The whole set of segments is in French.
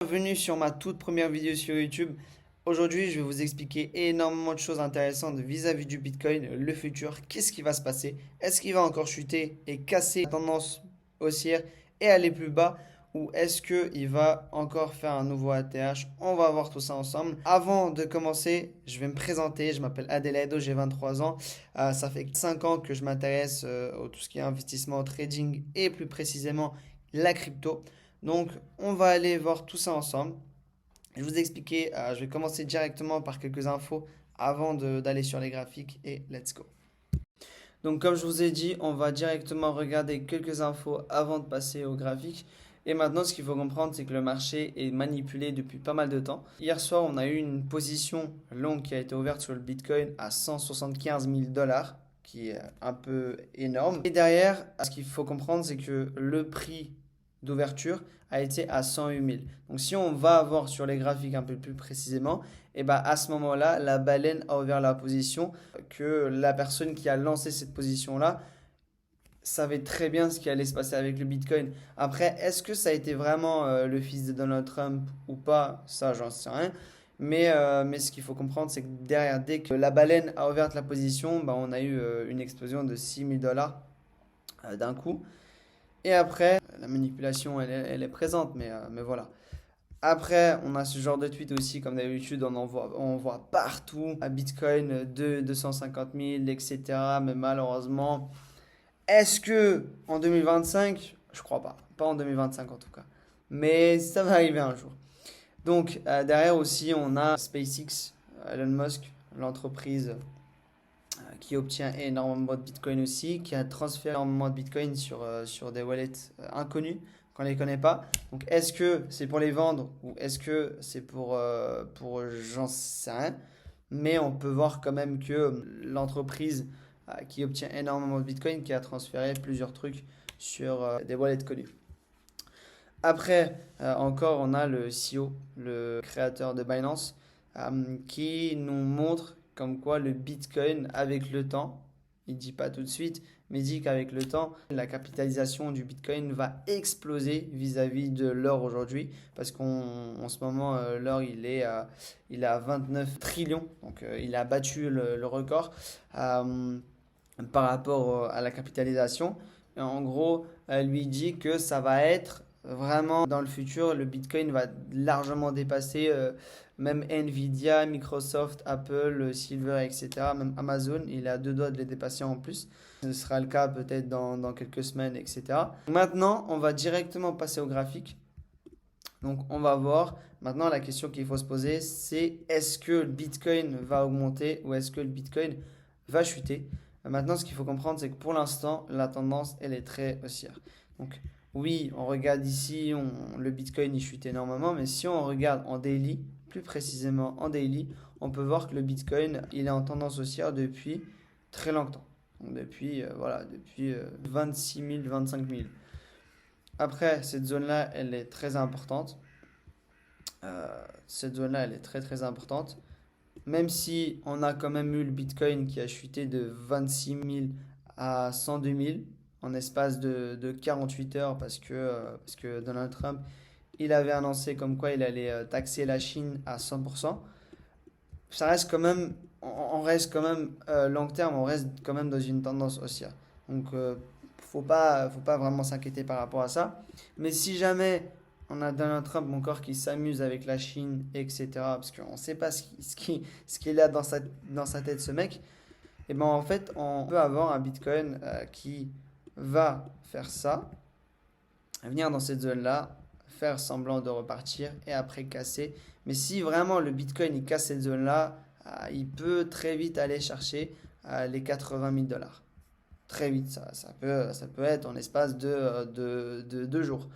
Bienvenue sur ma toute première vidéo sur YouTube. Aujourd'hui, je vais vous expliquer énormément de choses intéressantes vis-à-vis du Bitcoin, le futur, qu'est-ce qui va se passer, est-ce qu'il va encore chuter et casser la tendance haussière et aller plus bas, ou est-ce qu'il va encore faire un nouveau ATH? On va voir tout ça ensemble. Avant de commencer, je vais me présenter, je m'appelle Adelaide, j'ai 23 ans. Ça fait 5 ans que je m'intéresse à tout ce qui est investissement, trading et plus précisément la crypto. Donc, on va aller voir tout ça ensemble. Je vais vous expliquer, je vais commencer directement par quelques infos avant d'aller sur les graphiques et let's go. Donc, comme je vous ai dit, on va directement regarder quelques infos avant de passer aux graphiques. Et maintenant, ce qu'il faut comprendre, c'est que le marché est manipulé depuis pas mal de temps. Hier soir, on a eu une position longue qui a été ouverte sur le Bitcoin à 175 000 dollars, qui est un peu énorme. Et derrière, ce qu'il faut comprendre, c'est que le prix d'ouverture a été à 108 000. Donc si on va voir sur les graphiques un peu plus précisément, et ben à ce moment-là, la baleine a ouvert la position, que la personne qui a lancé cette position-là savait très bien ce qui allait se passer avec le Bitcoin. Après, est-ce que ça a été vraiment le fils de Donald Trump ou pas? Ça, j'en sais rien. Mais ce qu'il faut comprendre, c'est que derrière, dès que la baleine a ouvert la position, ben, on a eu une explosion de 6 000 dollars d'un coup. Et après, la manipulation, elle est présente, mais voilà. Après, on a ce genre de tweet aussi, comme d'habitude, on voit partout à Bitcoin 250 000, etc. Mais malheureusement, est-ce que en 2025, je crois pas, pas en 2025 en tout cas, mais ça va arriver un jour. Donc derrière aussi, on a SpaceX, Elon Musk, l'entreprise qui obtient énormément de Bitcoin aussi, qui a transféré énormément de Bitcoin sur des wallets inconnus qu'on ne les connaît pas. Donc est-ce que c'est pour les vendre ou est-ce que c'est pour j'en sais rien. Mais on peut voir quand même que l'entreprise qui obtient énormément de Bitcoin, qui a transféré plusieurs trucs sur des wallets connus. Après, encore, on a le CEO, le créateur de Binance, qui nous montre comme quoi le Bitcoin, avec le temps, il dit pas tout de suite, mais il dit qu'avec le temps, la capitalisation du Bitcoin va exploser vis-à-vis de l'or aujourd'hui, parce qu'en ce moment, l'or, il est à 29 trillions, donc il a battu le record par rapport à la capitalisation. Et en gros, elle lui dit que ça va être vraiment dans le futur, le Bitcoin va largement dépasser même Nvidia, Microsoft, Apple, Silver, etc. Même Amazon, il est à deux doigts de les dépasser en plus. Ce sera le cas peut-être dans quelques semaines, etc. Maintenant, on va directement passer au graphique. Donc, on va voir. Maintenant, la question qu'il faut se poser, c'est est-ce que le Bitcoin va augmenter ou est-ce que le Bitcoin va chuter? Maintenant, ce qu'il faut comprendre, c'est que pour l'instant, la tendance, elle est très haussière. Donc, oui, on regarde ici, le Bitcoin, il chute énormément, mais si on regarde en daily, plus précisément en daily, on peut voir que le Bitcoin, il est en tendance haussière depuis très longtemps. Donc, depuis 26 000, 25 000. Après, cette zone-là, elle est très importante. Cette zone-là, elle est très très importante. Même si on a quand même eu le Bitcoin qui a chuté de 26 000 à 102 000 en espace de 48 heures parce que Donald Trump, il avait annoncé comme quoi il allait taxer la Chine à 100%. Ça reste quand même, on reste quand même long terme, on reste quand même dans une tendance haussière. Donc, faut pas vraiment s'inquiéter par rapport à ça. Mais si jamais on a Donald Trump encore qui s'amuse avec la Chine, etc., parce qu'on ne sait pas ce qu'il a dans sa tête, ce mec, et ben en fait, on peut avoir un Bitcoin qui va faire ça, venir dans cette zone-là, faire semblant de repartir et après casser. Mais si vraiment le Bitcoin il casse cette zone-là, il peut très vite aller chercher les 80 000 dollars. Très vite, ça peut être en l'espace de 2 jours.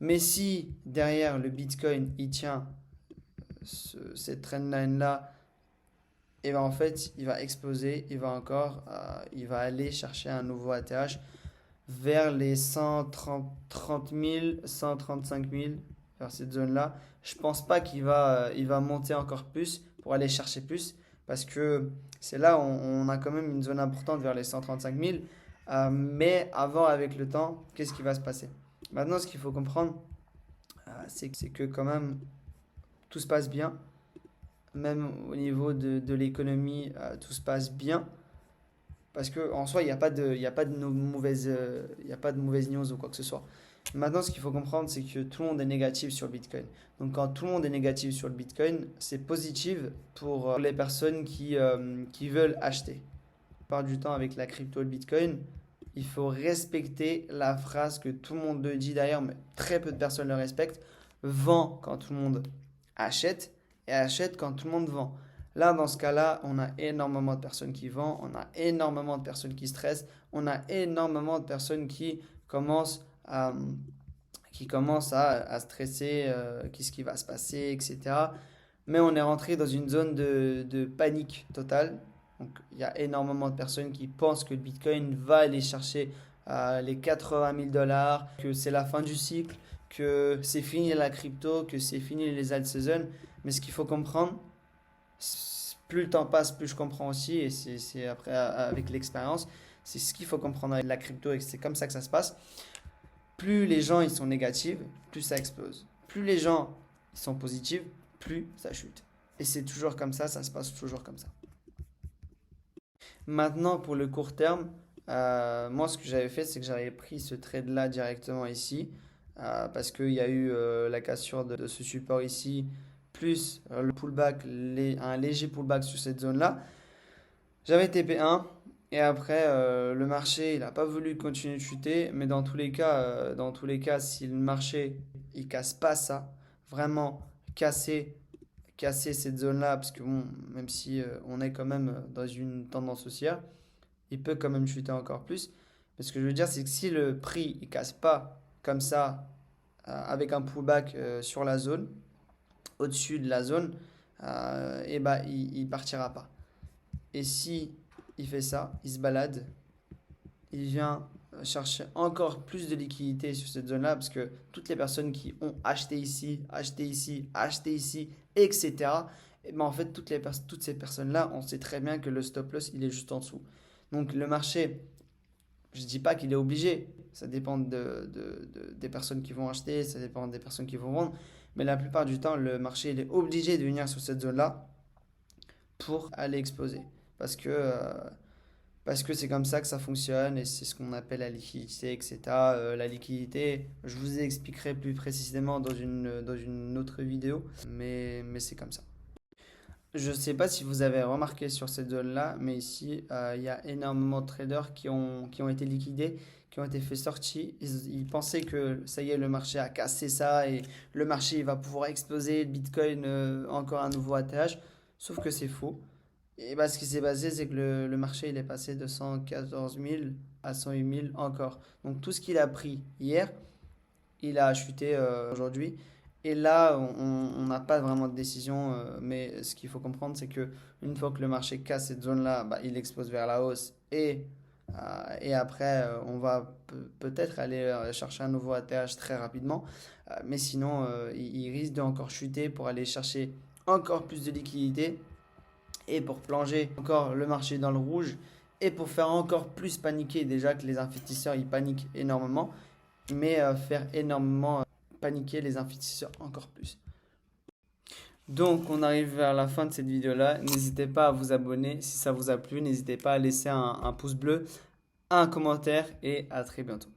Mais si derrière le Bitcoin il tient cette trendline-là, et ben en fait il va exploser, il va aller chercher un nouveau ATH vers les 130 000, 135 000, vers cette zone-là. Je pense pas il va monter encore plus pour aller chercher plus, parce que c'est là où on a quand même une zone importante vers les 135 000. Mais avant, avec le temps, qu'est-ce qui va se passer? Maintenant, ce qu'il faut comprendre, c'est que quand même tout se passe bien. Même au niveau de l'économie, tout se passe bien. Parce qu'en soi, il y a pas de mauvaise, il y a pas de mauvaise news ou quoi que ce soit. Maintenant, ce qu'il faut comprendre, c'est que tout le monde est négatif sur le Bitcoin. Donc, quand tout le monde est négatif sur le Bitcoin, c'est positif pour les personnes qui veulent acheter. La plupart du temps, avec la crypto et le Bitcoin, il faut respecter la phrase que tout le monde le dit d'ailleurs, mais très peu de personnes le respectent. Vend quand tout le monde achète et achète quand tout le monde vend. Là, dans ce cas-là, on a énormément de personnes qui vendent, on a énormément de personnes qui stressent, on a énormément de personnes commencent à, qui commencent à stresser, qu'est-ce qui va se passer, etc. Mais on est rentré dans une zone de panique totale. Donc, il y a énormément de personnes qui pensent que le Bitcoin va aller chercher les 80 000 dollars, que c'est la fin du cycle, que c'est fini la crypto, que c'est fini les alt season. Mais ce qu'il faut comprendre, plus le temps passe, plus je comprends aussi, et c'est après avec l'expérience, c'est ce qu'il faut comprendre avec la crypto, et c'est comme ça que ça se passe. Plus les gens ils sont négatifs, plus ça explose. Plus les gens ils sont positifs, plus ça chute. Et c'est toujours comme ça se passe toujours comme ça. Maintenant, pour le court terme, moi ce que j'avais fait, c'est que j'avais pris ce trade-là directement ici, parce qu'il y a eu la cassure de ce support ici, plus le pullback, un léger pullback sur cette zone-là. J'avais TP1 et après le marché il n'a pas voulu continuer de chuter, mais dans tous les cas, si le marché il casse pas ça, vraiment casser casser cette zone-là, parce que bon, même si on est quand même dans une tendance haussière, il peut quand même chuter encore plus. Mais ce que je veux dire, c'est que si le prix il casse pas comme ça, avec un pullback sur la zone, au-dessus de la zone, et bah il partira pas. Et si il fait ça, il se balade, il vient chercher encore plus de liquidité sur cette zone-là, parce que toutes les personnes qui ont acheté ici, acheté ici, acheté ici, etc., et ben en fait, toutes ces personnes-là, on sait très bien que le stop loss, il est juste en dessous. Donc le marché, je ne dis pas qu'il est obligé, ça dépend des personnes qui vont acheter, ça dépend des personnes qui vont vendre, mais la plupart du temps, le marché, il est obligé de venir sur cette zone-là pour aller exploser. Parce que, euh, parce que c'est comme ça que ça fonctionne et c'est ce qu'on appelle la liquidité, etc. La liquidité, je vous expliquerai plus précisément dans une autre vidéo, mais c'est comme ça. Je ne sais pas si vous avez remarqué sur cette zone-là, mais ici, il y a énormément de traders qui ont été liquidés, qui ont été fait sortir. Ils pensaient que ça y est, le marché a cassé ça et le marché il va pouvoir exploser, le Bitcoin encore un nouveau ATH. Sauf que c'est faux. Et bah, ce qui s'est passé, c'est que le marché il est passé de 114 000 à 108 000 encore. Donc tout ce qu'il a pris hier, il a chuté aujourd'hui. Et là, on n'a pas vraiment de décision, mais ce qu'il faut comprendre, c'est que une fois que le marché casse cette zone-là, bah, il explose vers la hausse et après, on va peut-être aller chercher un nouveau ATH très rapidement. Mais sinon, il risque de encore chuter pour aller chercher encore plus de liquidité et pour plonger encore le marché dans le rouge et pour faire encore plus paniquer. Déjà que les investisseurs ils paniquent énormément, mais faire énormément paniquer les investisseurs encore plus. Donc on arrive vers la fin de cette vidéo là, n'hésitez pas à vous abonner si ça vous a plu, n'hésitez pas à laisser un pouce bleu, un commentaire et à très bientôt.